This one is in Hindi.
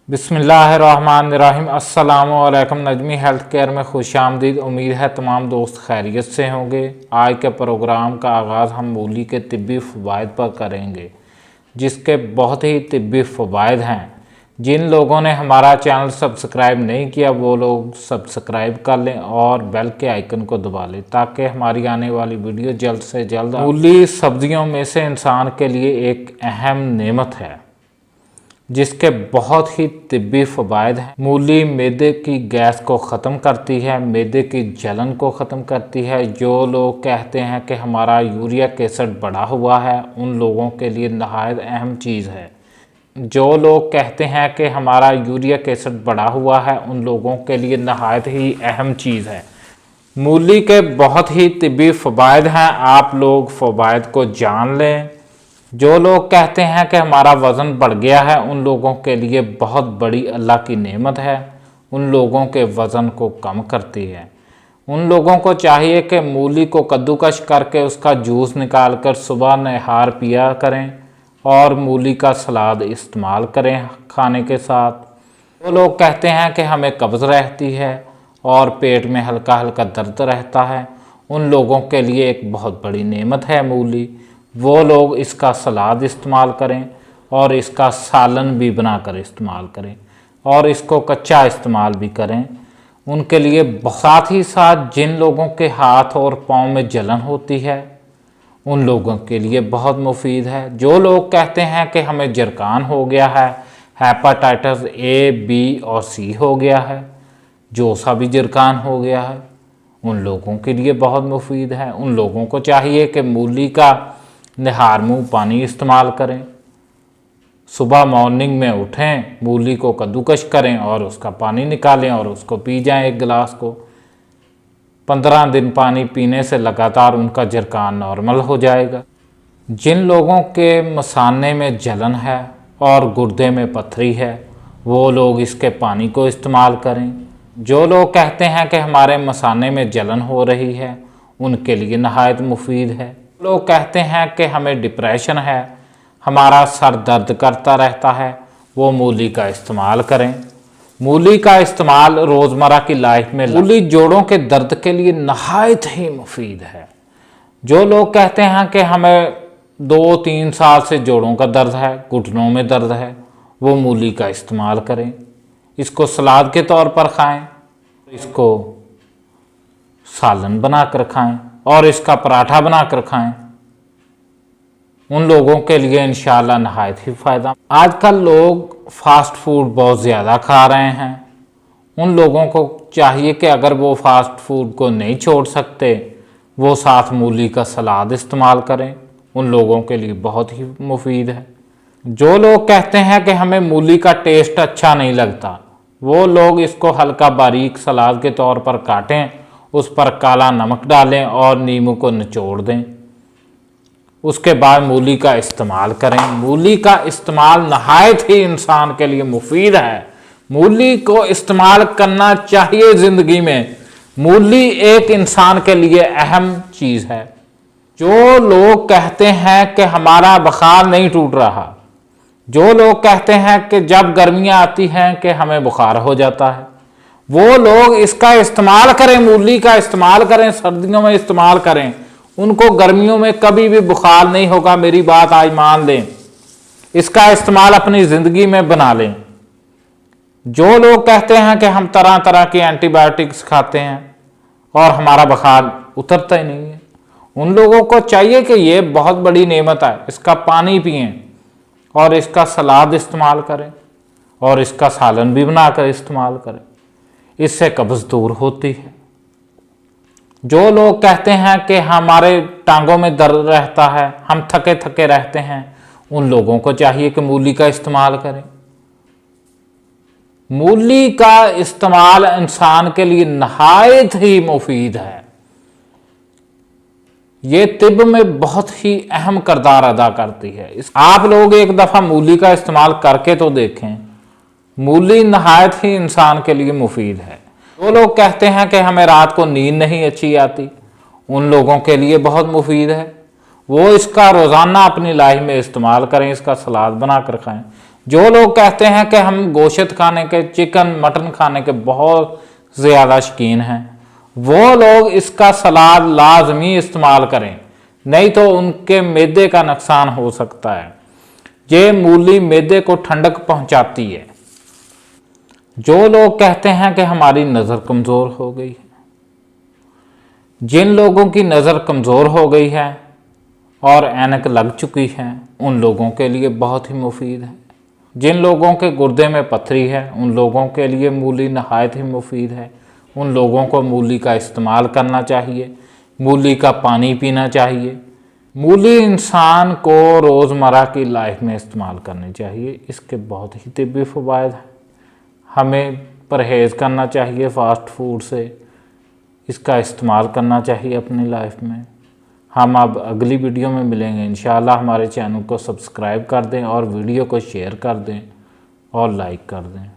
बिस्मिल्लाहिर्रहमानिर्रहीम। अस्सलामुअलैकुम। नजमी हेल्थ केयर में खुश आमदीद। उम्मीद है तमाम दोस्त खैरियत से होंगे। आज के प्रोग्राम का आगाज़ हम मूली के तिब्बी फ़वाइद पर करेंगे, जिसके बहुत ही तिब्बी फ़वाइद हैं। जिन लोगों ने हमारा चैनल सब्सक्राइब नहीं किया वो लोग सब्सक्राइब कर लें और बेल के आइकन को दबा लें ताकि हमारी आने वाली वीडियो जल्द से जल्द। मूली सब्जियों में से इंसान के लिए एक अहम नेमत है जिसके बहुत ही तिब्बी फ़वाइद हैं। मूली मैदे की गैस को ख़त्म करती है, मैदे की जलन को ख़त्म करती है। जो लोग कहते हैं कि हमारा यूरिक एसिड बढ़ा हुआ है, उन लोगों के लिए नहायत अहम चीज़ है। जो लोग कहते हैं कि हमारा यूरिक एसिड बढ़ा हुआ है, उन लोगों के लिए नहायत ही अहम चीज़ है। मूली के बहुत ही तिब्बी फ़वाइद हैं, आप लोग फ़वाइद को जान लें। जो लोग कहते हैं कि हमारा वज़न बढ़ गया है, उन लोगों के लिए बहुत बड़ी अल्लाह की नेमत है। उन लोगों के वज़न को कम करती है। उन लोगों को चाहिए कि मूली को कद्दूकश करके उसका जूस निकाल कर सुबह नहार पिया करें और मूली का सलाद इस्तेमाल करें खाने के साथ। वो लोग कहते हैं कि हमें कब्ज़ रहती है और पेट में हल्का हल्का दर्द रहता है, उन लोगों के लिए एक बहुत बड़ी नेमत है मूली। वो लोग इसका सलाद इस्तेमाल करें और इसका सालन भी बनाकर इस्तेमाल करें और इसको कच्चा इस्तेमाल भी करें। उनके लिए साथ ही साथ जिन लोगों के हाथ और पाँव में जलन होती है, उन लोगों के लिए बहुत मुफीद है। जो लोग कहते हैं कि हमें जरकान हो गया है, हेपाटाइटिस ए, बी और सी हो गया है, जो सा भी जरकान हो गया है, उन लोगों के लिए बहुत मुफीद है। उन लोगों को चाहिए कि मूली का निहार मुँह पानी इस्तेमाल करें। सुबह मॉर्निंग में उठें, मूली को कद्दूकश करें और उसका पानी निकालें और उसको पी जाएं एक गिलास को। 15 दिन पानी पीने से लगातार उनका जरकान नॉर्मल हो जाएगा। जिन लोगों के मसाने में जलन है और गुर्दे में पथरी है, वो लोग इसके पानी को इस्तेमाल करें। जो लोग कहते हैं कि हमारे मसाने में जलन हो रही है, उनके लिए नहायत मुफीद है। लोग कहते हैं कि हमें डिप्रेशन है, हमारा सर दर्द करता रहता है, वो मूली का इस्तेमाल करें। मूली का इस्तेमाल रोज़मर्रा की लाइफ में मूली जोड़ों के दर्द के लिए नहायत ही मुफीद है। जो लोग कहते हैं कि हमें 2-3 साल से जोड़ों का दर्द है, घुटनों में दर्द है, वो मूली का इस्तेमाल करें। इसको सलाद के तौर पर खाएं, इसको सालन बना कर खाएं और इसका पराठा बना कर खाएं। उन लोगों के लिए इंशाअल्लाह नहायत ही फ़ायदा। आजकल लोग फास्ट फूड बहुत ज़्यादा खा रहे हैं। उन लोगों को चाहिए कि अगर वो फास्ट फूड को नहीं छोड़ सकते, वो साथ मूली का सलाद इस्तेमाल करें। उन लोगों के लिए बहुत ही मुफीद है। जो लोग कहते हैं कि हमें मूली का टेस्ट अच्छा नहीं लगता, वो लोग इसको हल्का बारीक सलाद के तौर पर काटें, उस पर काला नमक डालें और नींबू को निचोड़ दें। उसके बाद मूली का इस्तेमाल करें। मूली का इस्तेमाल नहायत ही इंसान के लिए मुफीद है। मूली को इस्तेमाल करना चाहिए ज़िंदगी में। मूली एक इंसान के लिए अहम चीज़ है। जो लोग कहते हैं कि हमारा बुखार नहीं टूट रहा, जो लोग कहते हैं कि जब गर्मियाँ आती हैं कि हमें बुखार हो जाता है, वो लोग इसका इस्तेमाल करें, मूली का इस्तेमाल करें, सर्दियों में इस्तेमाल करें। उनको गर्मियों में कभी भी बुखार नहीं होगा, मेरी बात आज मान लें। इसका इस्तेमाल अपनी ज़िंदगी में बना लें। जो लोग कहते हैं कि हम तरह तरह की एंटीबायोटिक्स खाते हैं और हमारा बुखार उतरता ही नहीं है, उन लोगों को चाहिए कि ये बहुत बड़ी नेमत है, इसका पानी पिएं और इसका सलाद इस्तेमाल करें और इसका सालन भी बनाकर इस्तेमाल करें। इससे कब्ज़ दूर होती है। जो लोग कहते हैं कि हमारे टांगों में दर्द रहता है, हम थके थके रहते हैं, उन लोगों को चाहिए कि मूली का इस्तेमाल करें। मूली का इस्तेमाल इंसान के लिए नहायत ही मुफीद है। ये तिब में बहुत ही अहम किरदार अदा करती है। आप लोग एक दफ़ा मूली का इस्तेमाल करके तो देखें। मूली नहायत ही इंसान के लिए मुफीद है। वो लोग कहते हैं कि हमें रात को नींद नहीं अच्छी आती, उन लोगों के लिए बहुत मुफीद है। वो इसका रोज़ाना अपनी लाइफ में इस्तेमाल करें, इसका सलाद बना कर खाएं। जो लोग कहते हैं कि हम गोश्त खाने के, चिकन मटन खाने के बहुत ज़्यादा शौकीन हैं, वो लोग इसका सलाद लाजमी इस्तेमाल करें, नहीं तो उनके मैदे का नुकसान हो सकता है। ये मूली मैदे को ठंडक पहुंचाती है। जो लोग कहते हैं कि हमारी नज़र कमज़ोर हो गई है, जिन लोगों की नज़र कमज़ोर हो गई है और ऐनक लग चुकी है, उन लोगों के लिए बहुत ही मुफीद है। जिन लोगों के गुर्दे में पथरी है, उन लोगों के लिए मूली नहायत ही मुफीद है। उन लोगों को मूली का इस्तेमाल करना चाहिए, मूली का पानी पीना चाहिए। मूली इंसान को रोज़मर्रा की लाइफ में इस्तेमाल करनी चाहिए। इसके बहुत ही तिब्बी फ़वाइद हैं। हमें परहेज़ करना चाहिए फ़ास्ट फूड से, इसका इस्तेमाल करना चाहिए अपनी लाइफ में। हम अब अगली वीडियो में मिलेंगे इंशाल्लाह। हमारे चैनल को सब्सक्राइब कर दें और वीडियो को शेयर कर दें और लाइक कर दें।